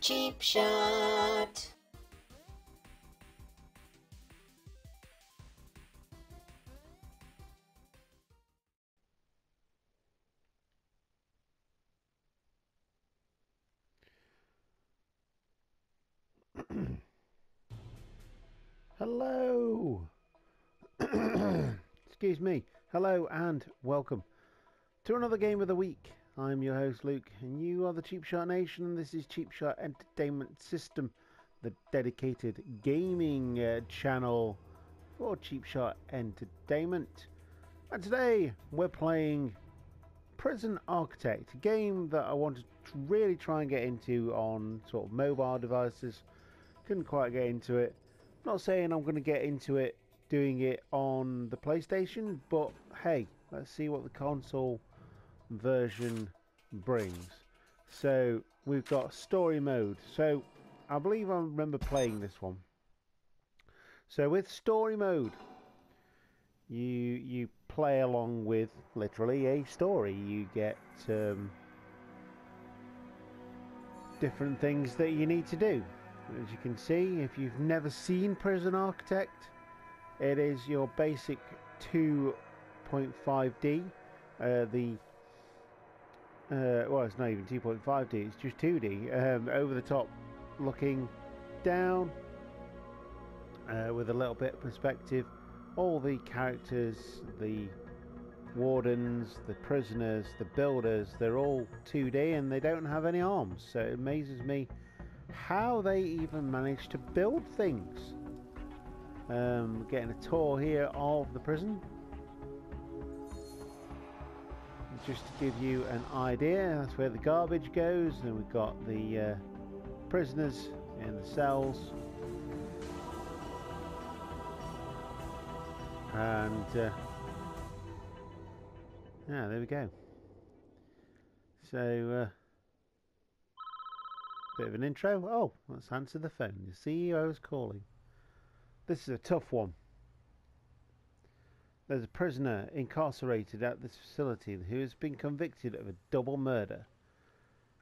Cheap shot. Hello. Excuse me. Hello and welcome to another game of the week. I'm your host Luke, and you are the Cheap Shot Nation, and this is Cheap Shot Entertainment System, the dedicated gaming channel for Cheap Shot Entertainment. And today we're playing Prison Architect, a game that I wanted to really try and get into on sort of mobile devices. Couldn't quite get into it. Not saying I'm going to get into it doing it on the PlayStation, but hey, let's see what the console version brings. So we've got story mode. So I believe I remember playing this one. So with story mode, you play along with literally a story. You get different things that you need to do. As you can see, if you've never seen Prison Architect, it is your basic 2.5D. Well, it's not even 2.5D, it's just 2D. Over the top, looking down with a little bit of perspective. All the characters, the wardens, the prisoners, the builders, they're all 2D and they don't have any arms. So it amazes me how they even managed to build things. Getting a tour here of the prison, just to give you an idea. That's where the garbage goes, and we've got the prisoners in the cells, and yeah, there we go. So bit of an intro. Oh, let's answer the phone. The CEO is calling. This is a tough one. There's a prisoner incarcerated at this facility who has been convicted of a double murder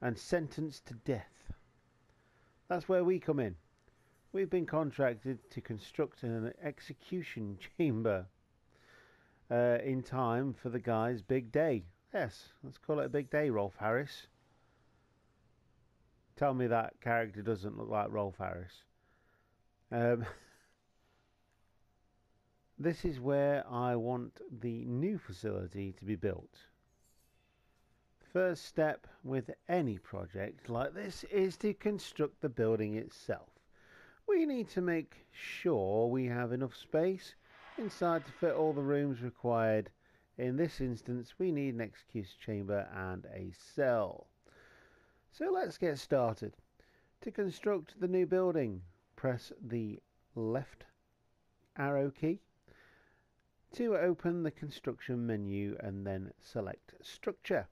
and sentenced to death. That's where we come in. We've been contracted to construct an execution chamber in time for the guy's big day. Yes, let's call it a big day, Rolf Harris. Tell me that character doesn't look like Rolf Harris. This is where I want the new facility to be built. First step with any project like this is to construct the building itself. We need to make sure we have enough space inside to fit all the rooms required. In this instance, we need an execution chamber and a cell. So let's get started. To construct the new building, press the left arrow key to open the construction menu and then select structure.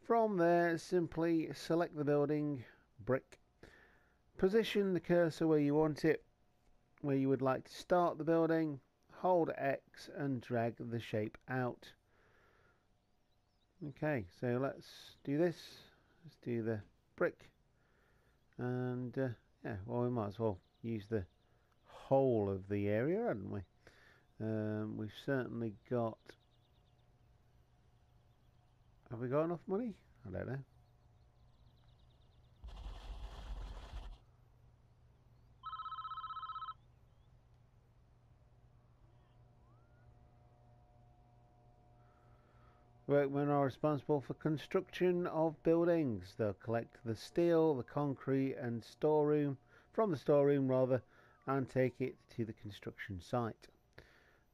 From there, simply select the building, brick, position the cursor where you want it, where you would like to start the building, hold X and drag the shape out. Okay, so let's do this. Let's do the brick, and yeah, well, we might as well use the whole of the area, haven't we? We've certainly got. Have we got enough money? I don't know. Workmen are responsible for construction of buildings. They'll collect the steel, the concrete and storeroom from the storeroom rather, and take it to the construction site.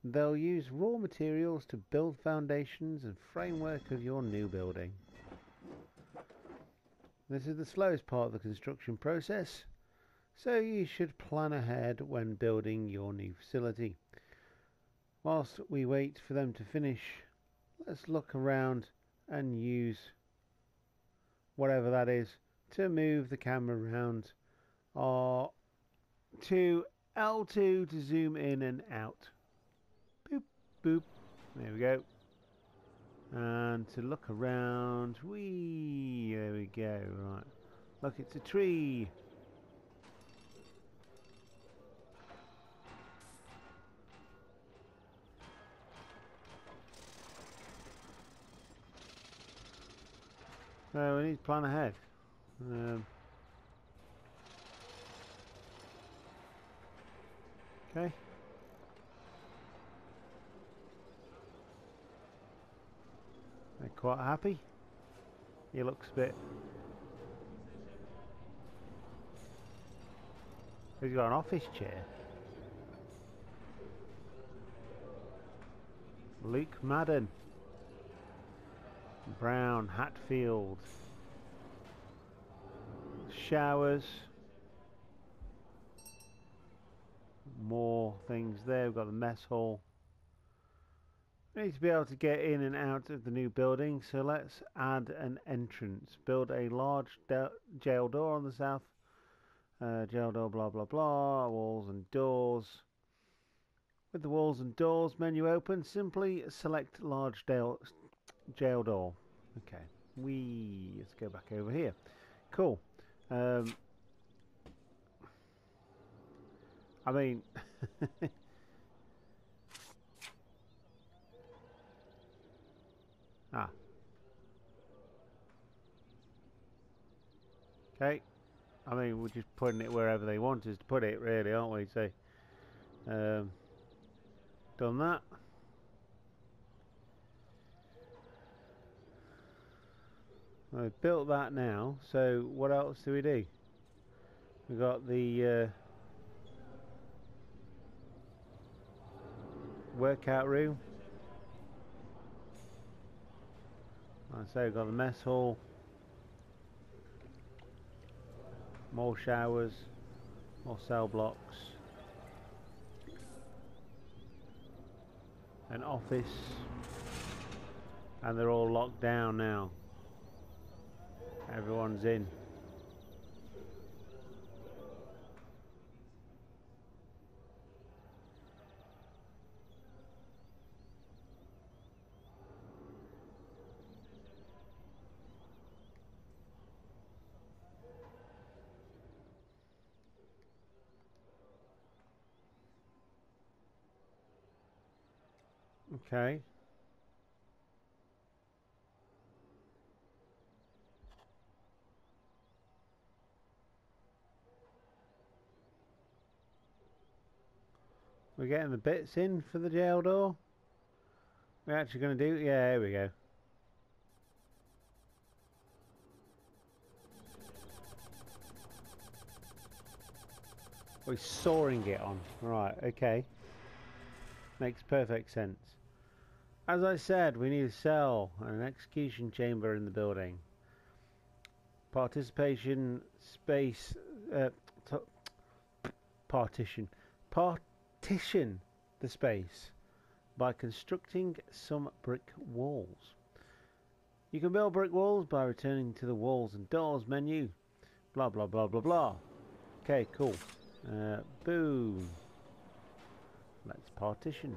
They'll use raw materials to build foundations and framework of your new building. This is the slowest part of the construction process, so you should plan ahead when building your new facility. Whilst we wait for them to finish, let's look around and use whatever that is to move the camera around, or to L2 to zoom in and out. Boop, boop. There we go. And to look around, there we go. Right. Look, it's a tree. So we need to plan ahead. Okay. They're quite happy. He looks a bit... He's got an office chair. Luke Madden. Brown, Hatfield. Showers. More things there. We've got the mess hall. We need to be able to get in and out of the new building, so let's add an entrance. Build a large jail door on the south. Jail door, blah blah blah. Walls and doors. With the walls and doors menu open, simply select large jail door. Okay, let's go back over here. Cool. I mean, okay. I mean, we're just putting it wherever they want us to put it, really, aren't we? So, done that. I've built that now. So, what else do we do? We've got the workout room. Like I say, we've got the mess hall. More showers. More cell blocks. An office. And they're all locked down now. Everyone's in. Okay. We're getting the bits in for the jail door. We're actually going to do... Yeah, here we go. We're sawing it on. Right, okay. Makes perfect sense. As I said, we need a cell and an execution chamber in the building. Participation space... partition. Partition the space by constructing some brick walls. You can build brick walls by returning to the walls and doors menu. Blah blah blah blah blah. Okay, cool. Boom. Let's partition.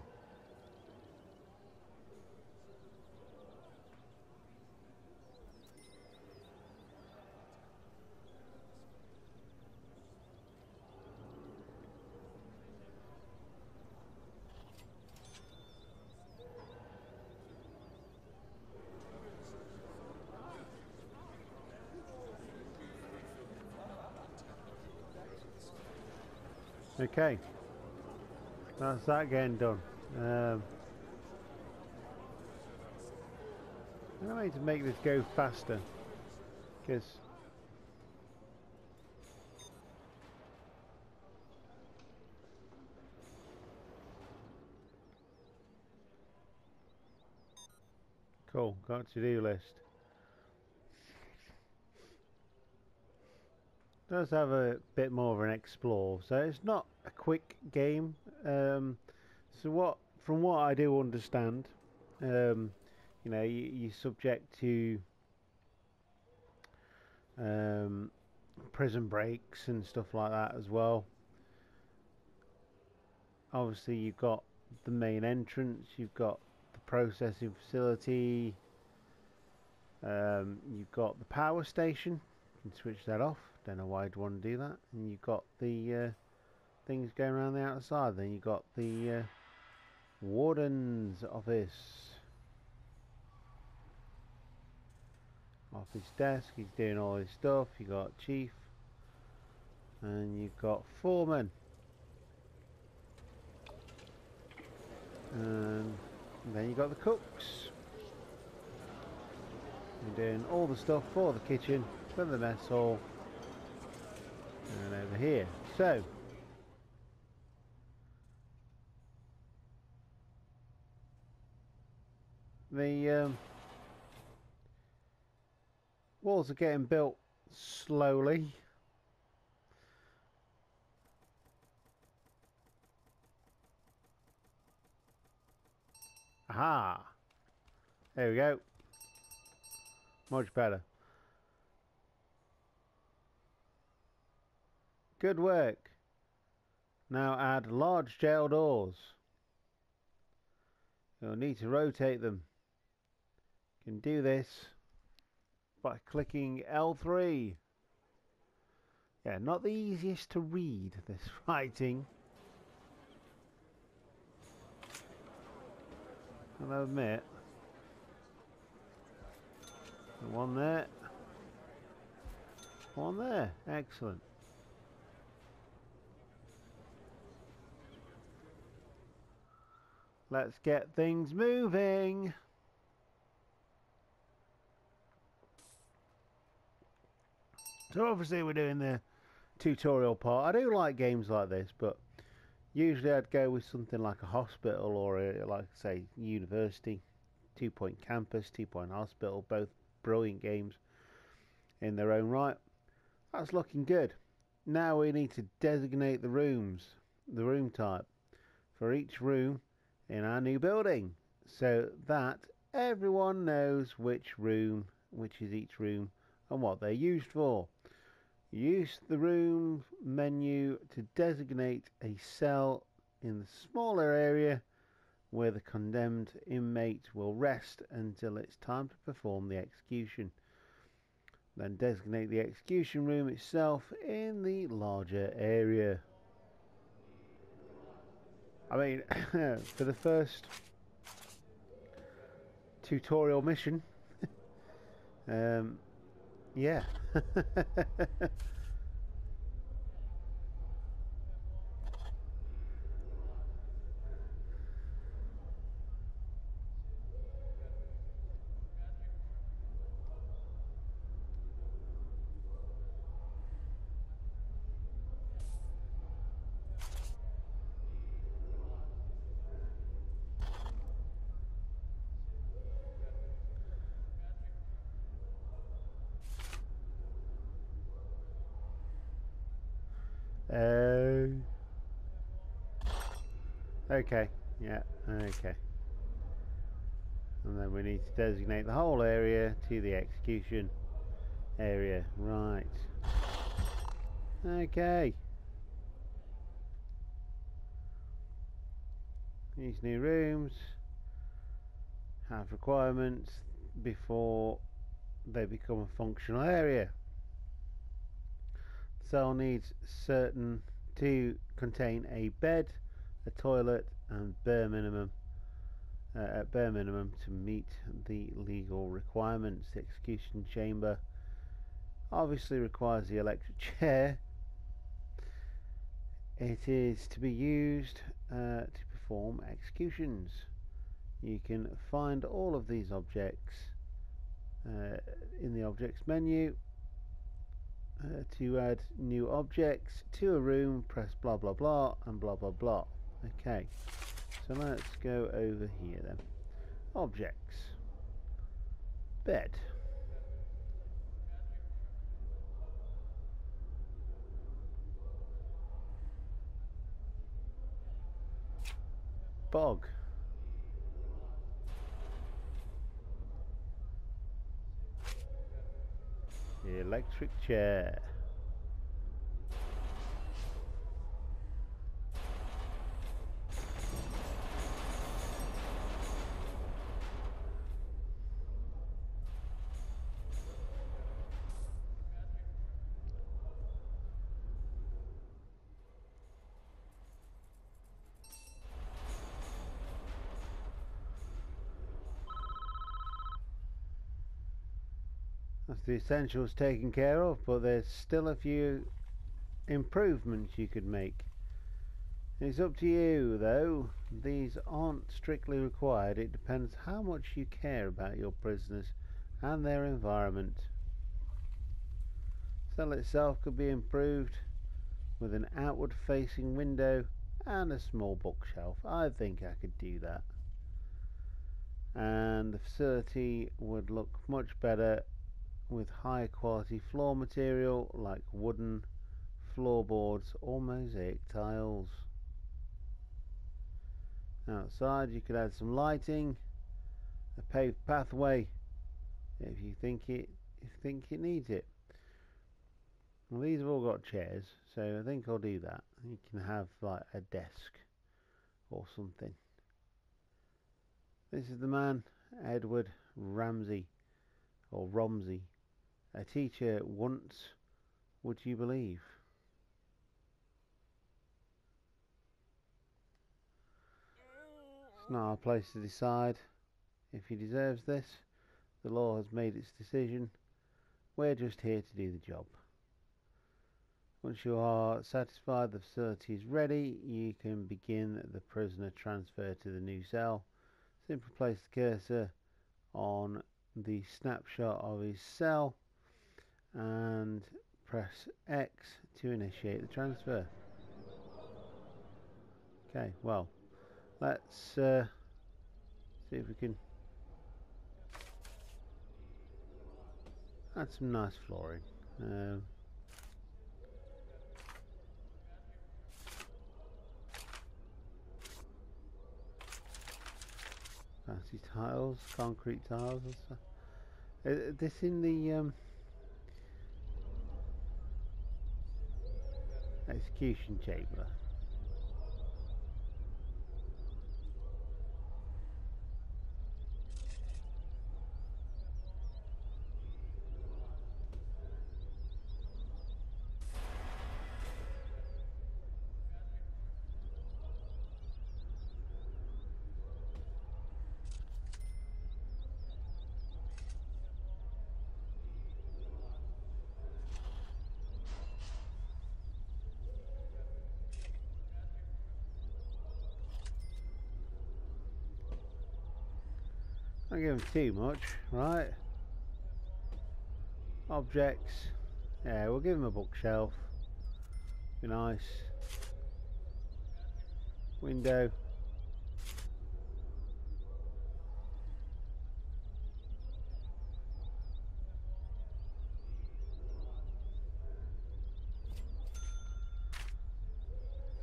Okay, that's that getting done. I need to make this go faster, because cool, got a to-do list. Does have a bit more of an explore, so it's not a quick game. So from what I do understand, you know, you're subject to prison breaks and stuff like that as well. Obviously, you've got the main entrance, you've got the processing facility, you've got the power station. can switch that off. Don't know why I'd want to do that. And you've got the things going around the outside. Then you've got the warden's office. Off his desk, he's doing all his stuff. You got chief, and you've got foreman, and then you got the cooks. You're doing all the stuff for the kitchen, for the mess hall, and over here. So the walls are getting built slowly. Aha! There we go. Much better. Good work. Now add large jail doors. You'll need to rotate them. You can do this by clicking L3. Yeah, not the easiest to read, this writing. I'll admit. One there. One there. Excellent. Let's get things moving. So obviously we're doing the tutorial part. I do like games like this, but usually I'd go with something like a hospital or like say university, 2 Point Campus, 2 Point Hospital, both brilliant games in their own right. That's looking good. Now we need to designate the rooms, the room type for each room in our new building, so that everyone knows which is each room and what they're used for. Use the room menu to designate a cell in the smaller area where the condemned inmate will rest until it's time to perform the execution. Then designate the execution room itself in the larger area. I mean, for the first tutorial mission, yeah. Okay, yeah, okay. And then we need to designate the whole area to the execution area. Right. Okay. These new rooms have requirements before they become a functional area. The cell needs certain to contain a bed, a toilet, and at bare minimum to meet the legal requirements. The execution chamber obviously requires the electric chair. It is to be used to perform executions. You can find all of these objects in the objects menu. To add new objects to a room, press blah blah blah and blah blah blah. Okay, so let's go over here then. Objects. Bed. Bog. The electric chair. That's the essentials taken care of, but there's still a few improvements you could make. It's up to you though. These aren't strictly required. It depends how much you care about your prisoners and their environment. The cell itself could be improved with an outward facing window and a small bookshelf. I think I could do that. And the facility would look much better with higher quality floor material like wooden floorboards or mosaic tiles. Outside you could add some lighting, a paved pathway if you think it needs it. Well, these have all got chairs, so I think I'll do that. You can have like a desk or something. This is the man, Edward Ramsey, or Romsey, a teacher once, would you believe? It's not our place to decide if he deserves this. The law has made its decision. We're just here to do the job. Once you are satisfied the facility is ready, you can begin the prisoner transfer to the new cell. Simply place the cursor on the snapshot of his cell and press X to initiate the transfer. Okay, well, let's see if we can add some nice flooring. Fancy tiles, concrete tiles and stuff. This in the execution chamber. Don't give them too much, right? Objects. Yeah, we'll give them a bookshelf. Be nice. Window.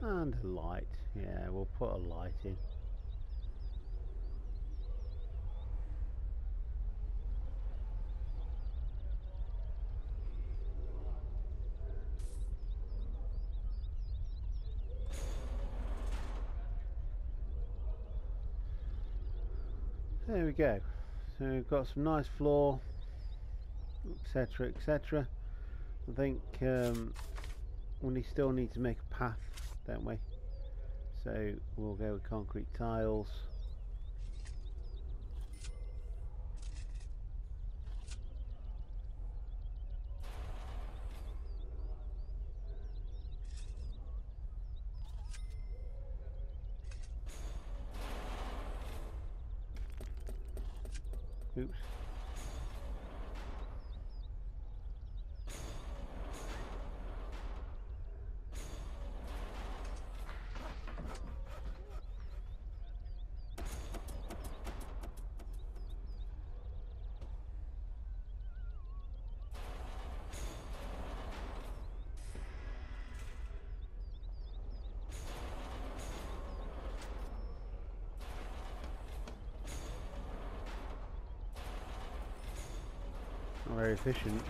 And a light. Yeah, we'll put a light in. There we go. So we've got some nice floor, etc, etc. I think we still need to make a path, don't we? So we'll go with concrete tiles. Oops. Not very efficient.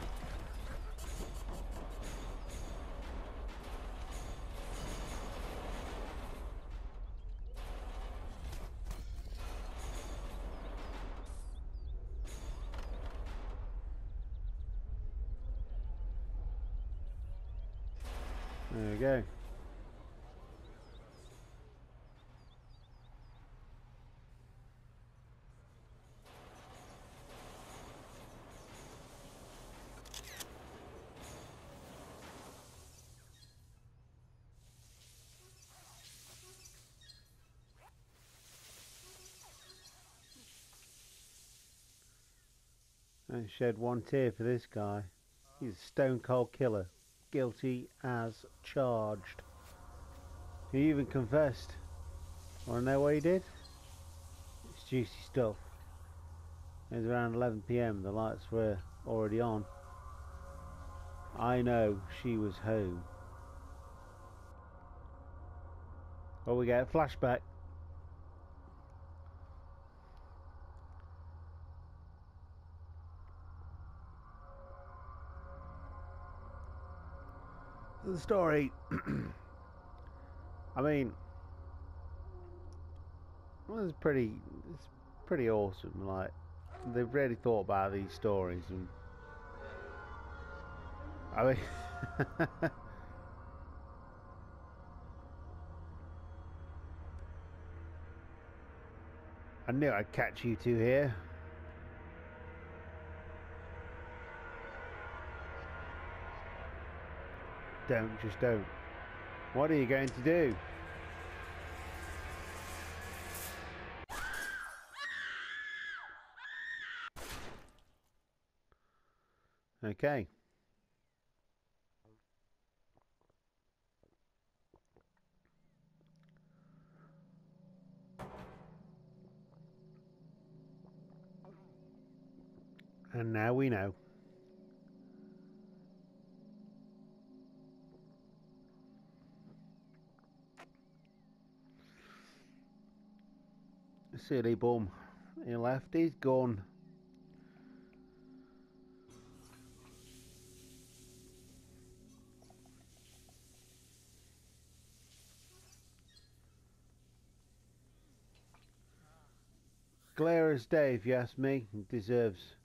There we go. Don't shed one tear for this guy. He's a stone cold killer. Guilty as charged. He even confessed. Wanna know what he did? It's juicy stuff. It was around 11 PM. The lights were already on. I know she was home. Well, we get a flashback. The story. I mean, well, it's pretty awesome. Like, they've really thought about these stories, and I mean, I knew I'd catch you two here. Just don't. What are you going to do? Okay. And now we know. Silly bum. He left, he's gone. Clear as day, if you ask me. He deserves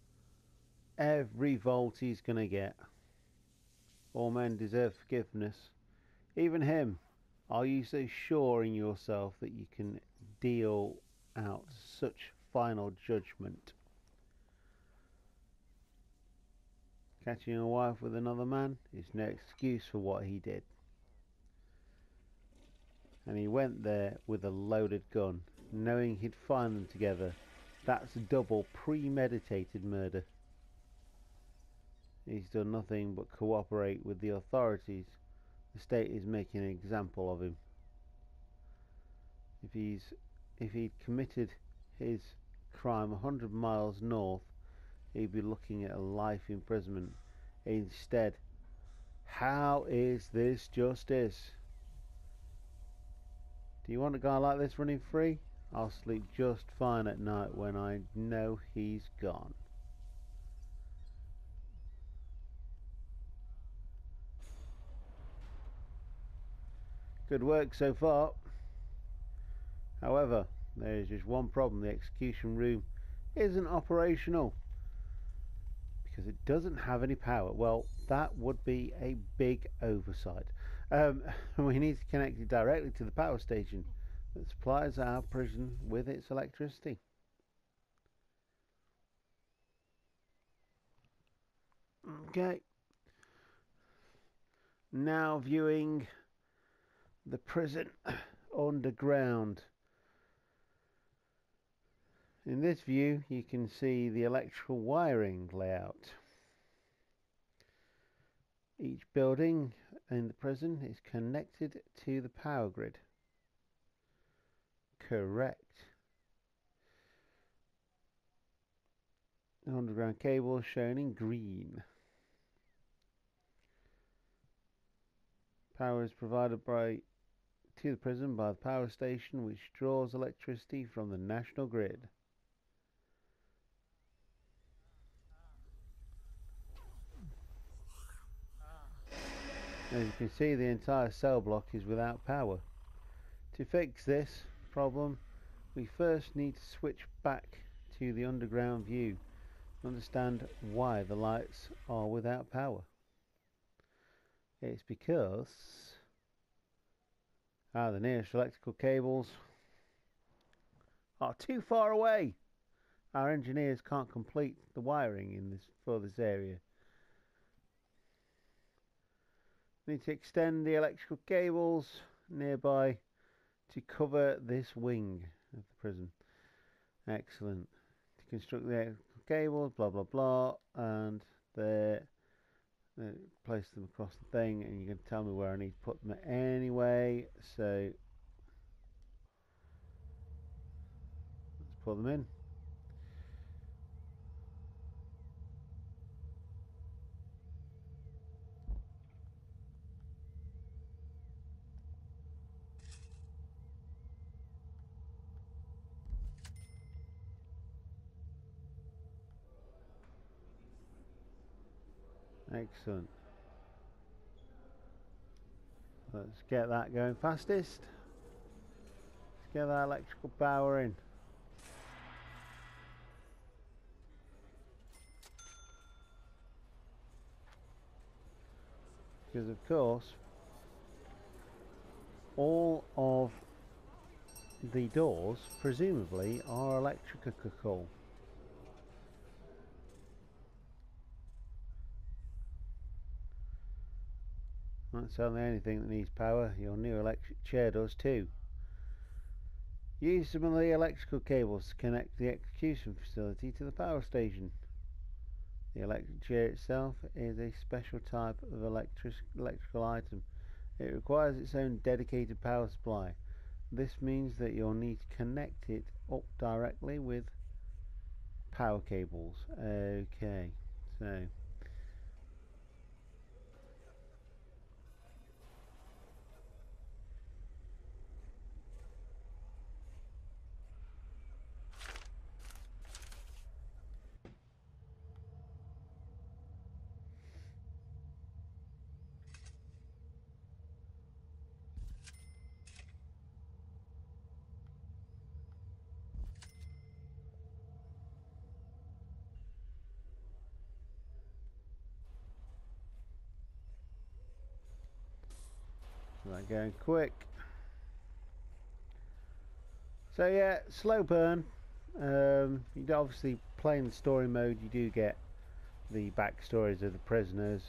every volt he's gonna get. All men deserve forgiveness. Even him. Are you so sure in yourself that you can deal out such final judgment? Catching a wife with another man is no excuse for what he did. And he went there with a loaded gun, knowing he'd find them together. That's double premeditated murder. He's done nothing but cooperate with the authorities. The state is making an example of him. If he'd committed his crime 100 miles north, he'd be looking at a life imprisonment. Instead, how is this justice? Do you want a guy like this running free? I'll sleep just fine at night when I know he's gone. Good work so far. However, there is just one problem. The execution room isn't operational because it doesn't have any power. Well, that would be a big oversight. We need to connect it directly to the power station that supplies our prison with its electricity. Okay. Now viewing the prison underground. In this view, you can see the electrical wiring layout. Each building in the prison is connected to the power grid. Correct. The underground cable shown in green. Power is provided to the prison by the power station, which draws electricity from the national grid. As you can see, the entire cell block is without power. To fix this problem, we first need to switch back to the underground view to understand why the lights are without power. It's because the nearest electrical cables are too far away. Our engineers can't complete the wiring for this area. We need to extend the electrical cables nearby to cover this wing of the prison. Excellent. To construct the cables, blah blah blah, and there. Place them across the thing, and you can tell me where I need to put them anyway. So let's put them in. Excellent. Let's get that going fastest. Let's get that electrical power in. Because of course, all of the doors, presumably, are electrical. That's only anything that needs power. Your new electric chair does too. Use some of the electrical cables to connect the execution facility to the power station. The electric chair itself is a special type of electrical item. It requires its own dedicated power supply. This means that you'll need to connect it up directly with power cables. Okay, so right, going quick. So yeah, slow burn. You do obviously play in the story mode. You do get the backstories of the prisoners.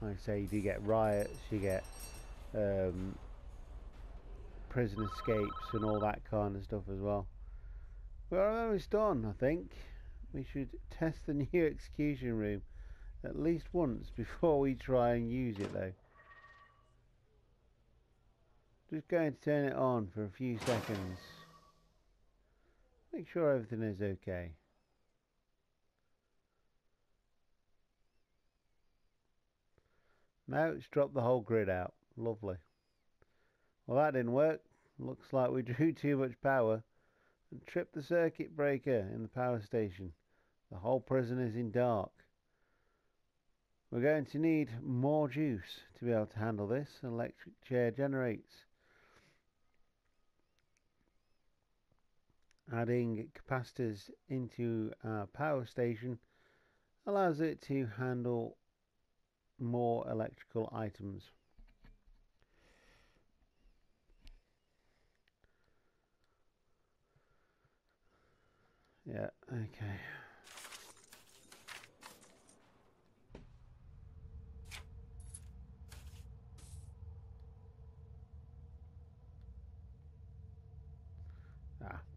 Like I say, you do get riots. You get prison escapes and all that kind of stuff as well. We're almost done. I think we should test the new execution room at least once before we try and use it, though. Just going to turn it on for a few seconds. Make sure everything is okay. Now it's dropped the whole grid out. Lovely. Well, that didn't work. Looks like we drew too much power and tripped the circuit breaker in the power station. The whole prison is in dark. We're going to need more juice to be able to handle this. An electric chair generates. Adding capacitors into our power station allows it to handle more electrical items. Yeah, okay.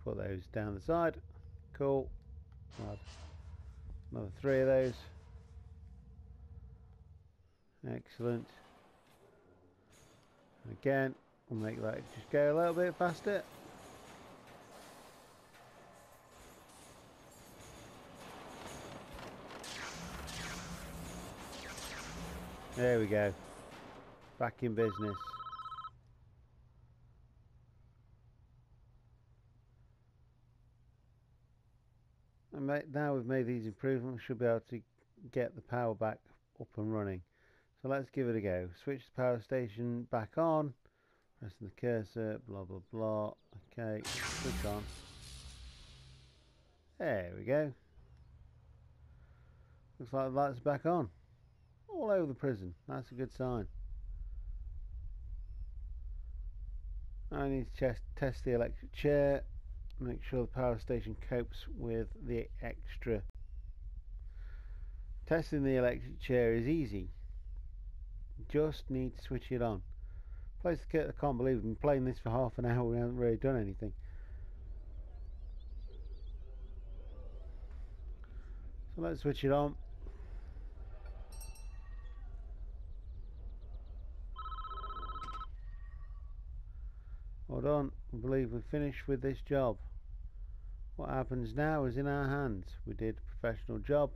Put those down the side. Cool. Another 3 of those. Excellent. Again, we'll make that just go a little bit faster. There we go. Back in business. And now we've made these improvements, we should be able to get the power back up and running. So let's give it a go. Switch the power station back on. Pressing the cursor, blah blah blah. Okay, switch on. There we go. Looks like the lights are back on. All over the prison. That's a good sign. I need to test the electric chair. Make sure the power station copes with the extra. Testing the electric chair is easy. Just need to switch it on. Place the kit. I can't believe we've been playing this for half an hour. We haven't really done anything. let's switch it on. Hold on, I believe we've finished with this job. What happens now is in our hands. We did a professional job,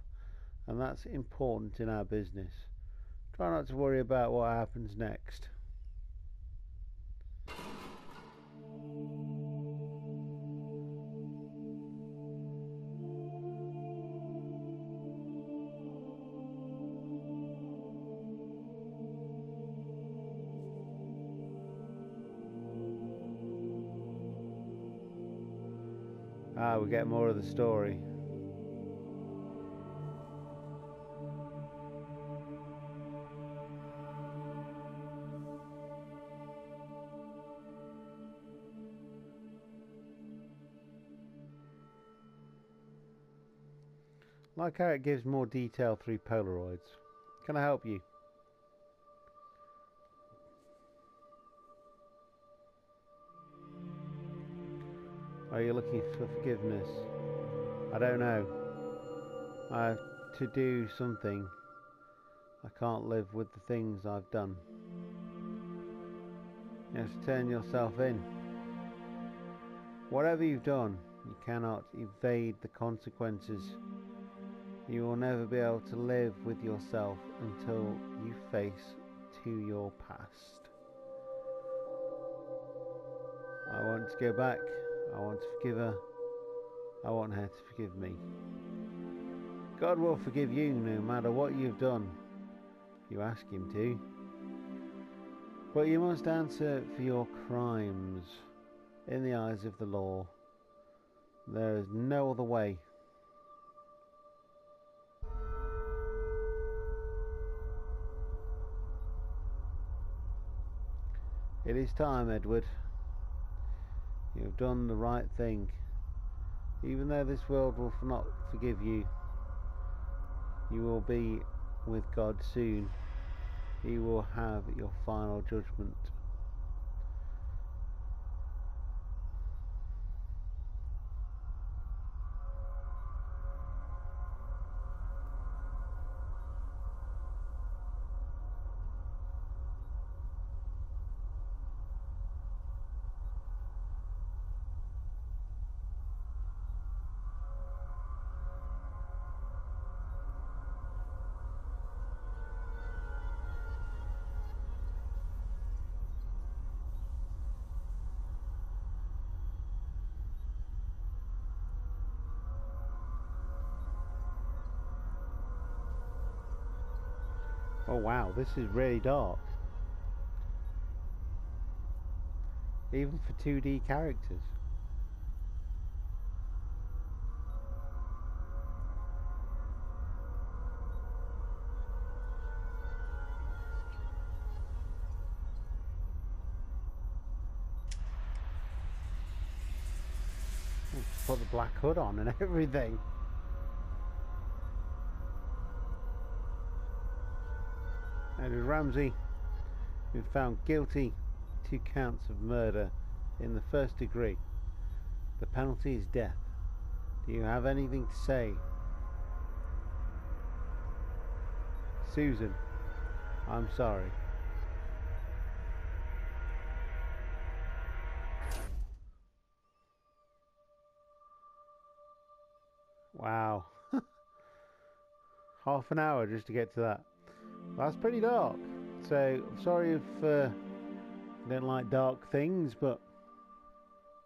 and that's important in our business. Try not to worry about what happens next. We get more of the story. Like how it gives more detail through Polaroids. Can I help you? Are you looking for forgiveness? I don't know. I have to do something. I can't live with the things I've done. You have to turn yourself in. Whatever you've done, you cannot evade the consequences. You will never be able to live with yourself until you face to your past. I want to go back. I want to forgive her. I want her to forgive me. God will forgive you no matter what you've done. You ask him to. But you must answer for your crimes in the eyes of the law. There is no other way. It is time, Edward. You have done the right thing. Even though this world will not forgive you, you will be with God soon. He will have your final judgment. Oh wow, this is really dark. Even for 2D characters. Put the black hood on and everything. Edward Ramsey been found guilty 2 counts of murder in the 1st degree. The penalty is death. Do you have anything to say? Susan, I'm sorry. Wow. Half an hour just to get to that. That's pretty dark. So, I'm sorry if you don't like dark things, but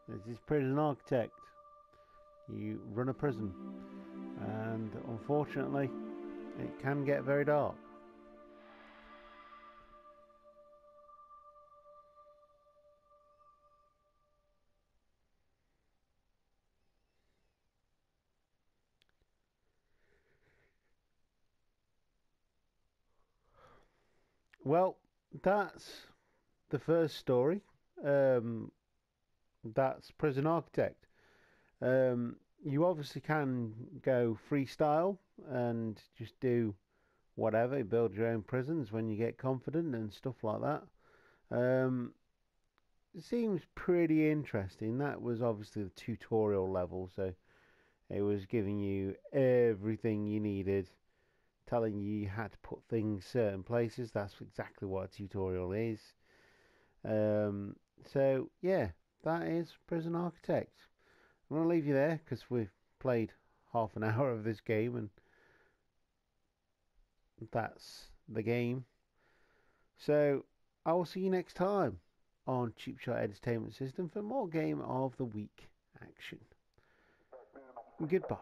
this is Prison Architect. You run a prison, and unfortunately, it can get very dark. Well, that's the first story. That's Prison Architect. You obviously can go freestyle and just do whatever, build your own prisons when you get confident and stuff like that. It seems pretty interesting. That was obviously the tutorial level, so It was giving you everything you needed, telling you had to put things certain places. That's exactly what a tutorial is. So yeah, that is Prison Architect. I'm going to leave you there because we've played half an hour of this game and that's the game. So I will see you next time on Cheap Shot Entertainment System for more Game of the Week action. Goodbye.